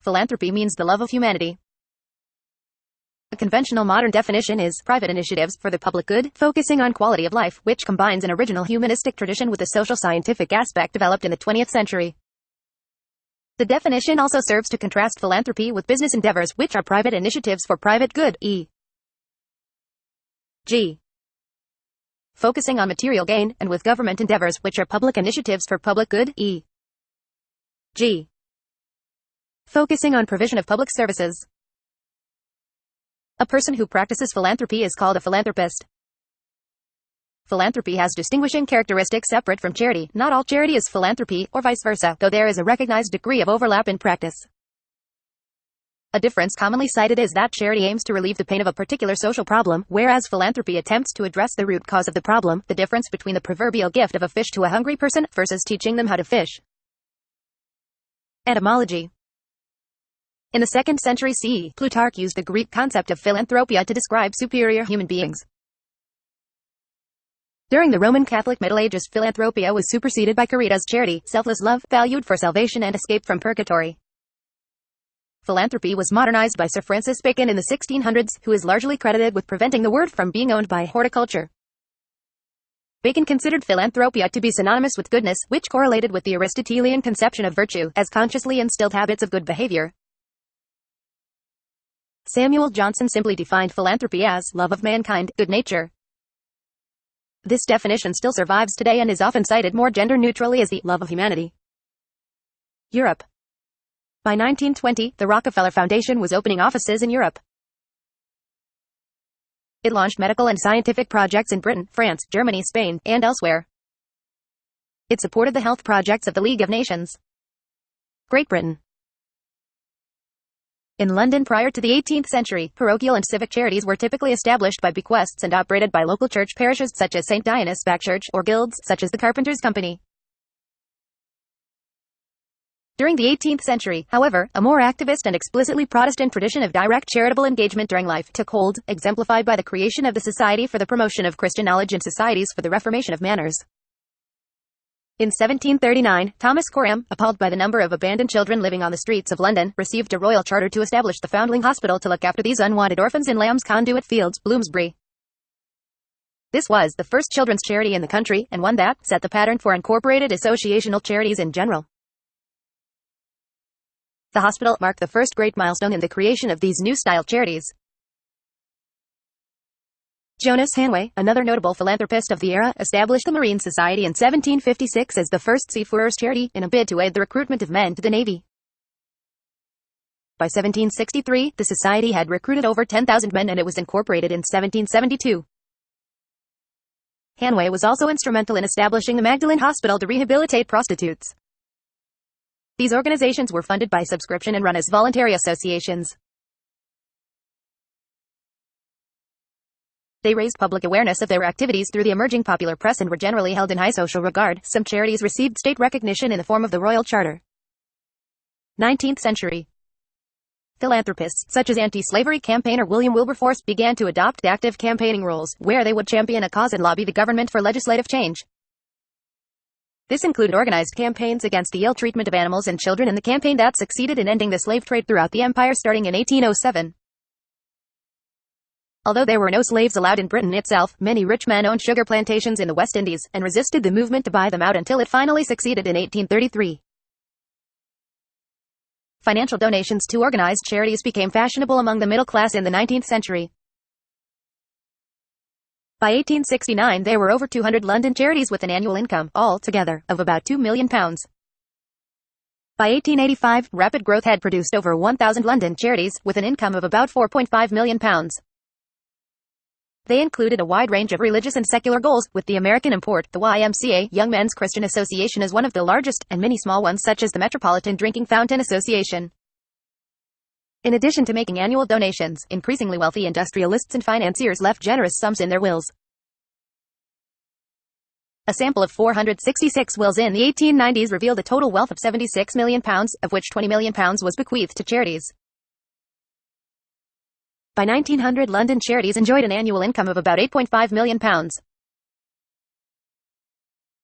Philanthropy means the love of humanity. A conventional modern definition is private initiatives for the public good, focusing on quality of life, which combines an original humanistic tradition with a social scientific aspect developed in the 20th century. The definition also serves to contrast philanthropy with business endeavors, which are private initiatives for private good, e.g. focusing on material gain, and with government endeavors, which are public initiatives for public good, e.g. focusing on provision of public services. A person who practices philanthropy is called a philanthropist. Philanthropy has distinguishing characteristics separate from charity. Not all charity is philanthropy, or vice versa, though there is a recognized degree of overlap in practice. A difference commonly cited is that charity aims to relieve the pain of a particular social problem, whereas philanthropy attempts to address the root cause of the problem, the difference between the proverbial gift of a fish to a hungry person versus teaching them how to fish. Etymology. In the 2nd century CE, Plutarch used the Greek concept of philanthropia to describe superior human beings. During the Roman Catholic Middle Ages, philanthropia was superseded by caritas, charity, selfless love, valued for salvation and escape from purgatory. Philanthropy was modernized by Sir Francis Bacon in the 1600s, who is largely credited with preventing the word from being owned by horticulture. Bacon considered philanthropia to be synonymous with goodness, which correlated with the Aristotelian conception of virtue as consciously instilled habits of good behavior. Samuel Johnson simply defined philanthropy as love of mankind, good nature. This definition still survives today and is often cited more gender-neutrally as the love of humanity. Europe. By 1920, the Rockefeller Foundation was opening offices in Europe. It launched medical and scientific projects in Britain, France, Germany, Spain, and elsewhere. It supported the health projects of the League of Nations. Great Britain. In London prior to the 18th century, parochial and civic charities were typically established by bequests and operated by local church parishes such as St. Dionysius Backchurch, or guilds such as the Carpenters' Company. During the 18th century, however, a more activist and explicitly Protestant tradition of direct charitable engagement during life took hold, exemplified by the creation of the Society for the Promotion of Christian Knowledge and Societies for the Reformation of Manners. In 1739, Thomas Coram, appalled by the number of abandoned children living on the streets of London, received a royal charter to establish the Foundling Hospital to look after these unwanted orphans in Lamb's Conduit Fields, Bloomsbury. This was the first children's charity in the country, and one that set the pattern for incorporated associational charities in general. The hospital marked the first great milestone in the creation of these new-style charities. Jonas Hanway, another notable philanthropist of the era, established the Marine Society in 1756 as the first seafarers' charity, in a bid to aid the recruitment of men to the Navy. By 1763, the society had recruited over 10,000 men and it was incorporated in 1772. Hanway was also instrumental in establishing the Magdalen Hospital to rehabilitate prostitutes. These organizations were funded by subscription and run as voluntary associations. They raised public awareness of their activities through the emerging popular press and were generally held in high social regard. Some charities received state recognition in the form of the Royal Charter. 19th century. Philanthropists, such as anti-slavery campaigner William Wilberforce, began to adopt active campaigning roles, where they would champion a cause and lobby the government for legislative change. This included organized campaigns against the ill treatment of animals and children and the campaign that succeeded in ending the slave trade throughout the empire starting in 1807. Although there were no slaves allowed in Britain itself, many rich men owned sugar plantations in the West Indies, and resisted the movement to buy them out until it finally succeeded in 1833. Financial donations to organized charities became fashionable among the middle class in the 19th century. By 1869 there were over 200 London charities with an annual income, altogether, of about £2 million. By 1885, rapid growth had produced over 1,000 London charities, with an income of about £4.5 million. They included a wide range of religious and secular goals, with the American import, the YMCA, Young Men's Christian Association, as one of the largest, and many small ones such as the Metropolitan Drinking Fountain Association. In addition to making annual donations, increasingly wealthy industrialists and financiers left generous sums in their wills. A sample of 466 wills in the 1890s revealed a total wealth of £76 million, of which £20 million was bequeathed to charities. By 1900, London charities enjoyed an annual income of about £8.5 million.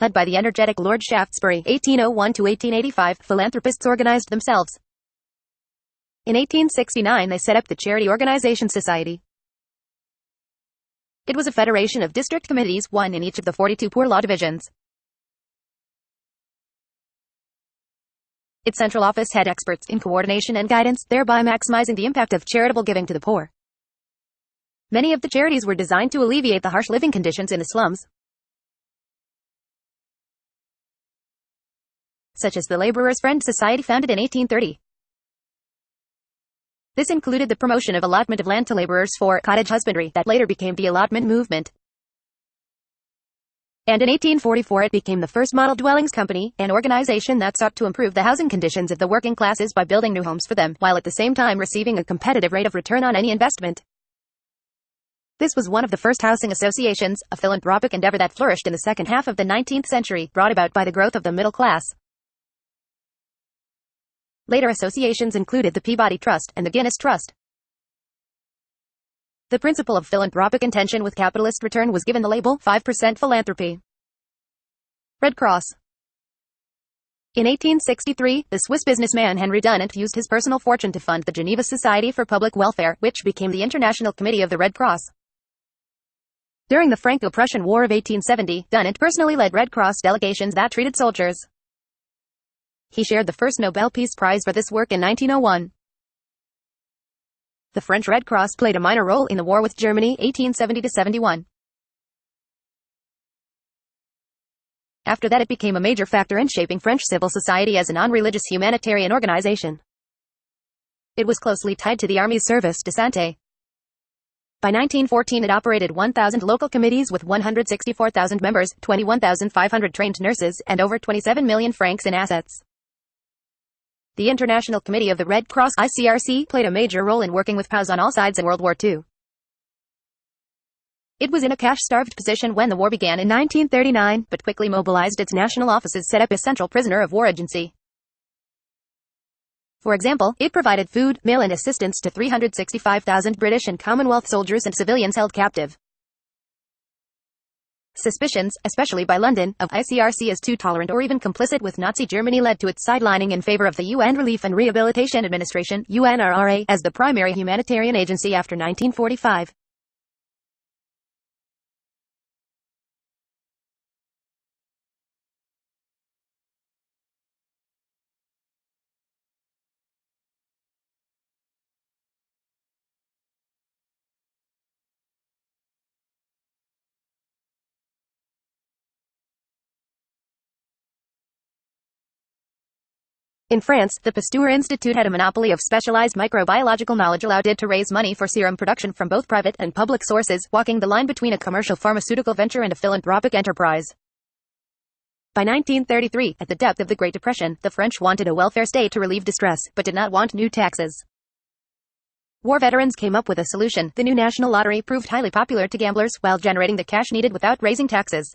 Led by the energetic Lord Shaftesbury, 1801 to 1885, philanthropists organized themselves. In 1869 they set up the Charity Organization Society. It was a federation of district committees, one in each of the 42 poor law divisions. Its central office had experts in coordination and guidance, thereby maximizing the impact of charitable giving to the poor. Many of the charities were designed to alleviate the harsh living conditions in the slums, such as the Laborers' Friend Society founded in 1830. This included the promotion of allotment of land to laborers for cottage husbandry that later became the allotment movement. And in 1844 it became the first model dwellings company, an organization that sought to improve the housing conditions of the working classes by building new homes for them, while at the same time receiving a competitive rate of return on any investment. This was one of the first housing associations, a philanthropic endeavor that flourished in the second half of the 19th century, brought about by the growth of the middle class. Later associations included the Peabody Trust and the Guinness Trust. The principle of philanthropic intention with capitalist return was given the label 5% philanthropy. Red Cross. In 1863, the Swiss businessman Henry Dunant used his personal fortune to fund the Geneva Society for Public Welfare, which became the International Committee of the Red Cross. During the Franco-Prussian War of 1870, Dunant personally led Red Cross delegations that treated soldiers. He shared the first Nobel Peace Prize for this work in 1901. The French Red Cross played a minor role in the war with Germany, 1870–71. After that it became a major factor in shaping French civil society as a non-religious humanitarian organization. It was closely tied to the Army's service de santé. By 1914 it operated 1,000 local committees with 164,000 members, 21,500 trained nurses, and over 27 million francs in assets. The International Committee of the Red Cross (ICRC) played a major role in working with POWs on all sides in World War II. It was in a cash-starved position when the war began in 1939, but quickly mobilized its national offices, set up a central prisoner of war agency. For example, it provided food, mail and assistance to 365,000 British and Commonwealth soldiers and civilians held captive. Suspicions, especially by London, of ICRC as too tolerant or even complicit with Nazi Germany led to its sidelining in favor of the UN Relief and Rehabilitation Administration (UNRRA) as the primary humanitarian agency after 1945. In France, the Pasteur Institute had a monopoly of specialized microbiological knowledge, allowed it to raise money for serum production from both private and public sources, walking the line between a commercial pharmaceutical venture and a philanthropic enterprise. By 1933, at the depth of the Great Depression, the French wanted a welfare state to relieve distress, but did not want new taxes. War veterans came up with a solution. The new national lottery proved highly popular to gamblers, while generating the cash needed without raising taxes.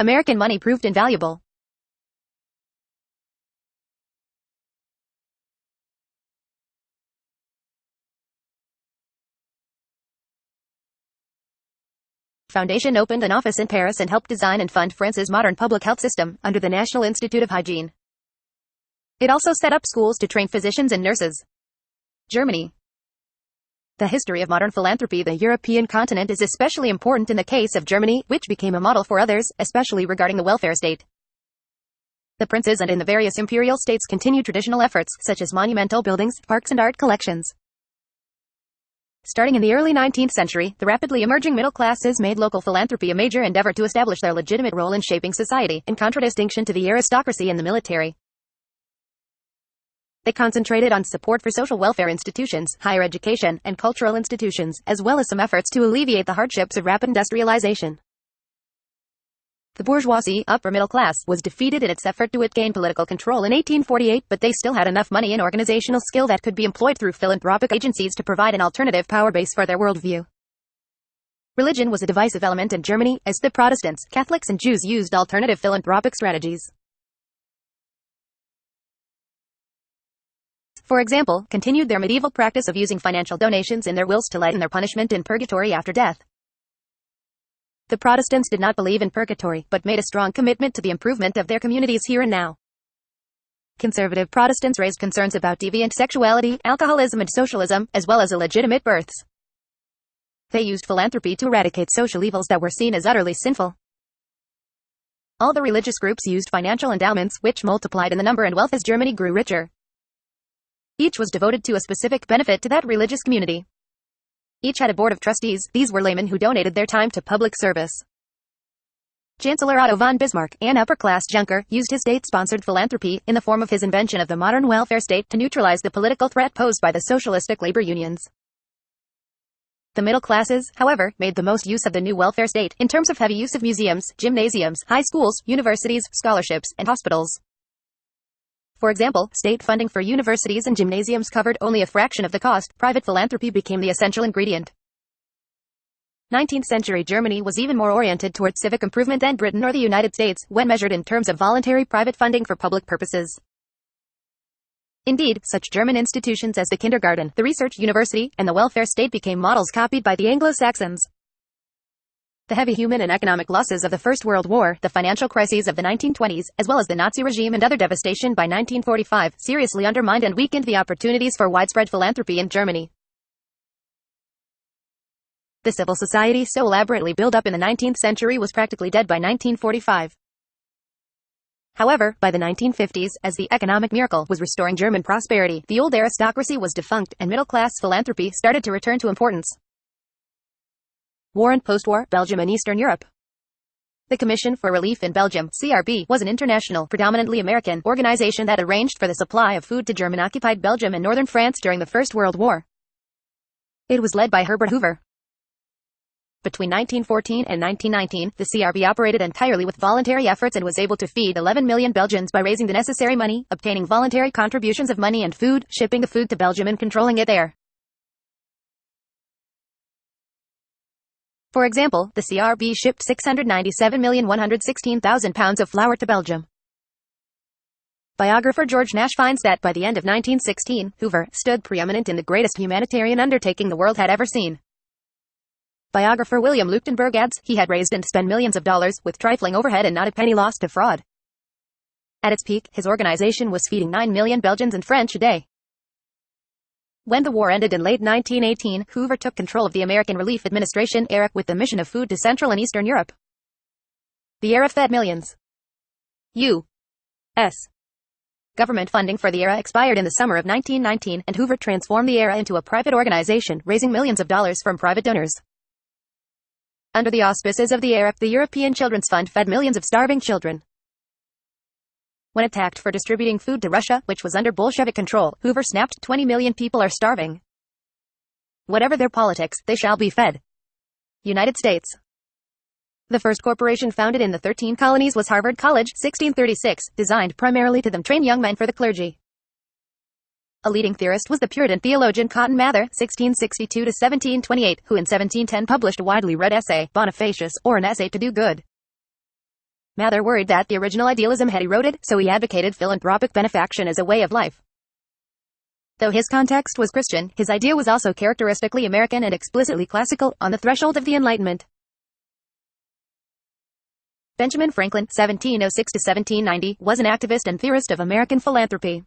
American money proved invaluable. Foundation opened an office in Paris and helped design and fund France's modern public health system, under the National Institute of Hygiene. It also set up schools to train physicians and nurses. Germany. The history of modern philanthropy. The European continent is especially important in the case of Germany, which became a model for others, especially regarding the welfare state. The princes and in the various imperial states continued traditional efforts, such as monumental buildings, parks and art collections. Starting in the early 19th century, the rapidly emerging middle classes made local philanthropy a major endeavor to establish their legitimate role in shaping society, in contradistinction to the aristocracy and the military. They concentrated on support for social welfare institutions, higher education, and cultural institutions, as well as some efforts to alleviate the hardships of rapid industrialization. The bourgeoisie, upper middle class, was defeated in its effort to gain political control in 1848, but they still had enough money and organizational skill that could be employed through philanthropic agencies to provide an alternative power base for their worldview. Religion was a divisive element in Germany, as the Protestants, Catholics and Jews used alternative philanthropic strategies. For example, continued their medieval practice of using financial donations in their wills to lighten their punishment in purgatory after death. The Protestants did not believe in purgatory, but made a strong commitment to the improvement of their communities here and now. Conservative Protestants raised concerns about deviant sexuality, alcoholism and socialism, as well as illegitimate births. They used philanthropy to eradicate social evils that were seen as utterly sinful. All the religious groups used financial endowments, which multiplied in the number and wealth as Germany grew richer. Each was devoted to a specific benefit to that religious community. Each had a board of trustees. These were laymen who donated their time to public service. Chancellor Otto von Bismarck, an upper-class junker, used his state-sponsored philanthropy, in the form of his invention of the modern welfare state, to neutralize the political threat posed by the socialistic labor unions. The middle classes, however, made the most use of the new welfare state, in terms of heavy use of museums, gymnasiums, high schools, universities, scholarships, and hospitals. For example, state funding for universities and gymnasiums covered only a fraction of the cost. Private philanthropy became the essential ingredient. 19th century Germany was even more oriented towards civic improvement than Britain or the United States, when measured in terms of voluntary private funding for public purposes. Indeed, such German institutions as the kindergarten, the research university, and the welfare state became models copied by the Anglo-Saxons. The heavy human and economic losses of the First World War, the financial crises of the 1920s, as well as the Nazi regime and other devastation by 1945, seriously undermined and weakened the opportunities for widespread philanthropy in Germany. The civil society so elaborately built up in the 19th century was practically dead by 1945. However, by the 1950s, as the economic miracle was restoring German prosperity, the old aristocracy was defunct, and middle-class philanthropy started to return to importance. War and post-war, Belgium and Eastern Europe. The Commission for Relief in Belgium, CRB, was an international, predominantly American, organization that arranged for the supply of food to German-occupied Belgium and northern France during the First World War. It was led by Herbert Hoover. Between 1914 and 1919, the CRB operated entirely with voluntary efforts and was able to feed 11 million Belgians by raising the necessary money, obtaining voluntary contributions of money and food, shipping the food to Belgium and controlling it there. For example, the CRB shipped 697,116,000 pounds of flour to Belgium. Biographer George Nash finds that by the end of 1916, Hoover stood preeminent in the greatest humanitarian undertaking the world had ever seen. Biographer William Leuchtenberg adds, he had raised and spent millions of dollars, with trifling overhead and not a penny lost to fraud. At its peak, his organization was feeding 9 million Belgians and French a day. When the war ended in late 1918, Hoover took control of the American Relief Administration (ARA) with the mission of food to Central and Eastern Europe. The ARA fed millions. U.S. government funding for the ARA expired in the summer of 1919, and Hoover transformed the ARA into a private organization, raising millions of dollars from private donors. Under the auspices of the ARA, the European Children's Fund fed millions of starving children. When attacked for distributing food to Russia, which was under Bolshevik control, Hoover snapped, 20 million people are starving. Whatever their politics, they shall be fed. United States. The first corporation founded in the 13 colonies was Harvard College, 1636, designed primarily to train young men for the clergy. A leading theorist was the Puritan theologian Cotton Mather, 1662–1728, who in 1710 published a widely read essay, Bonifacius, or an essay to do good. Mather worried that the original idealism had eroded, so he advocated philanthropic benefaction as a way of life. Though his context was Christian, his idea was also characteristically American and explicitly classical, on the threshold of the Enlightenment. Benjamin Franklin, 1706–1790, was an activist and theorist of American philanthropy.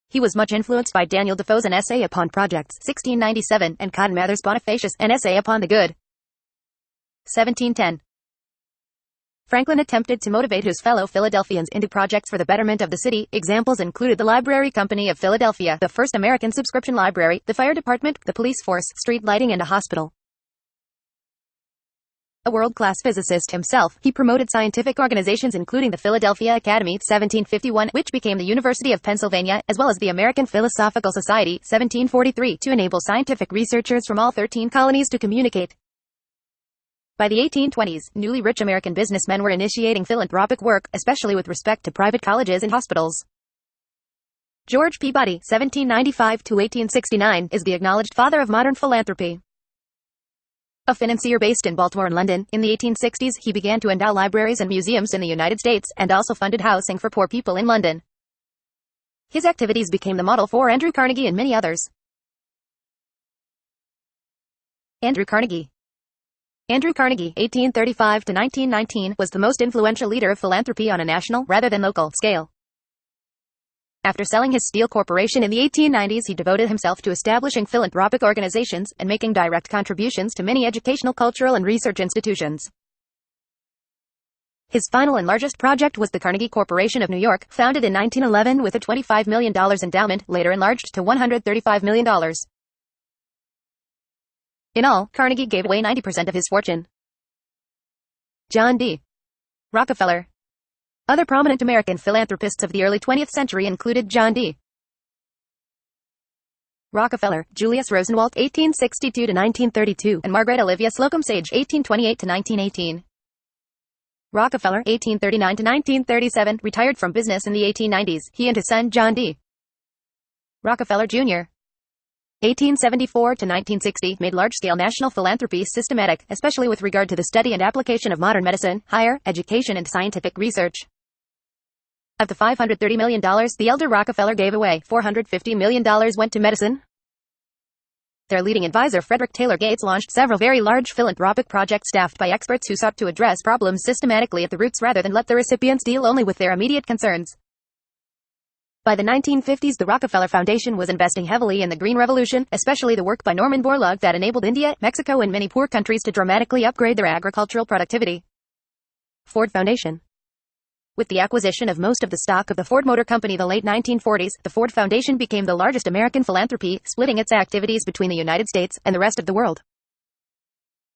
He was much influenced by Daniel Defoe's An Essay Upon Projects, 1697, and Cotton Mather's Bonifacius, An Essay Upon the Good, 1710. Franklin attempted to motivate his fellow Philadelphians into projects for the betterment of the city. Examples included the Library Company of Philadelphia, the first American subscription library, the fire department, the police force, street lighting, and a hospital. A world-class physicist himself, he promoted scientific organizations including the Philadelphia Academy, 1751, which became the University of Pennsylvania, as well as the American Philosophical Society, 1743, to enable scientific researchers from all 13 colonies to communicate. By the 1820s, newly rich American businessmen were initiating philanthropic work, especially with respect to private colleges and hospitals. George Peabody, 1795–1869, is the acknowledged father of modern philanthropy. A financier based in Baltimore and London, in the 1860s he began to endow libraries and museums in the United States, and also funded housing for poor people in London. His activities became the model for Andrew Carnegie and many others. Andrew Carnegie. Andrew Carnegie, 1835–1919, was the most influential leader of philanthropy on a national, rather than local, scale. After selling his steel corporation in the 1890s, he devoted himself to establishing philanthropic organizations and making direct contributions to many educational, cultural, and research institutions. His final and largest project was the Carnegie Corporation of New York, founded in 1911 with a $25 million endowment, later enlarged to $135 million. In all, Carnegie gave away 90% of his fortune. John D. Rockefeller. Other prominent American philanthropists of the early 20th century included John D. Rockefeller, Julius Rosenwald (1862–1932), and Margaret Olivia Slocum Sage (1828–1918). Rockefeller, 1839–1937, retired from business in the 1890s. He and his son, John D. Rockefeller, Jr., 1874–1960, made large-scale national philanthropy systematic, especially with regard to the study and application of modern medicine, higher education, and scientific research. Of the $530 million the elder Rockefeller gave away, $450 million went to medicine. Their leading advisor, Frederick Taylor Gates, launched several very large philanthropic projects staffed by experts who sought to address problems systematically at the roots rather than let the recipients deal only with their immediate concerns. By the 1950s, the Rockefeller Foundation was investing heavily in the Green Revolution, especially the work by Norman Borlaug that enabled India, Mexico, and many poor countries to dramatically upgrade their agricultural productivity. Ford Foundation. With the acquisition of most of the stock of the Ford Motor Company the late 1940s, the Ford Foundation became the largest American philanthropy, splitting its activities between the United States and the rest of the world.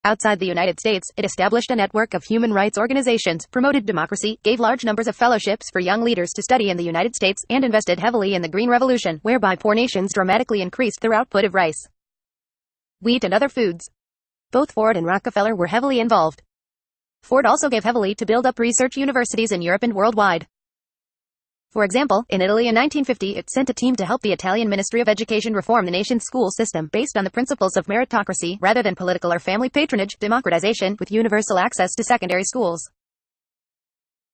Outside the United States, it established a network of human rights organizations, promoted democracy, gave large numbers of fellowships for young leaders to study in the United States, and invested heavily in the Green Revolution, whereby poor nations dramatically increased their output of rice, wheat, and other foods. Both Ford and Rockefeller were heavily involved. Ford also gave heavily to build up research universities in Europe and worldwide. For example, in Italy in 1950, it sent a team to help the Italian Ministry of Education reform the nation's school system based on the principles of meritocracy rather than political or family patronage, democratization, with universal access to secondary schools.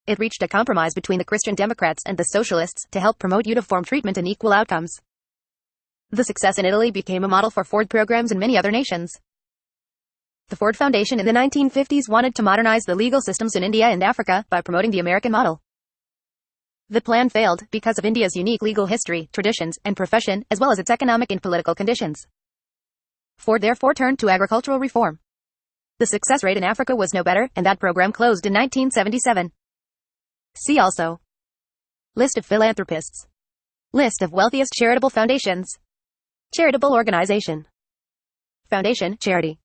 It reached a compromise between the Christian Democrats and the Socialists to help promote uniform treatment and equal outcomes. The success in Italy became a model for Ford programs in many other nations. The Ford Foundation in the 1950s wanted to modernize the legal systems in India and Africa by promoting the American model. The plan failed because of India's unique legal history, traditions, and profession, as well as its economic and political conditions. Ford therefore turned to agricultural reform. The success rate in Africa was no better, and that program closed in 1977. See also: List of philanthropists. List of wealthiest charitable foundations. Charitable organization. Foundation, charity.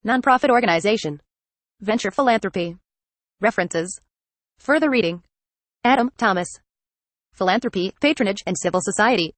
Nonprofit organization. Venture philanthropy. References. Further reading. Adam, Thomas. Philanthropy, Patronage, and Civil Society.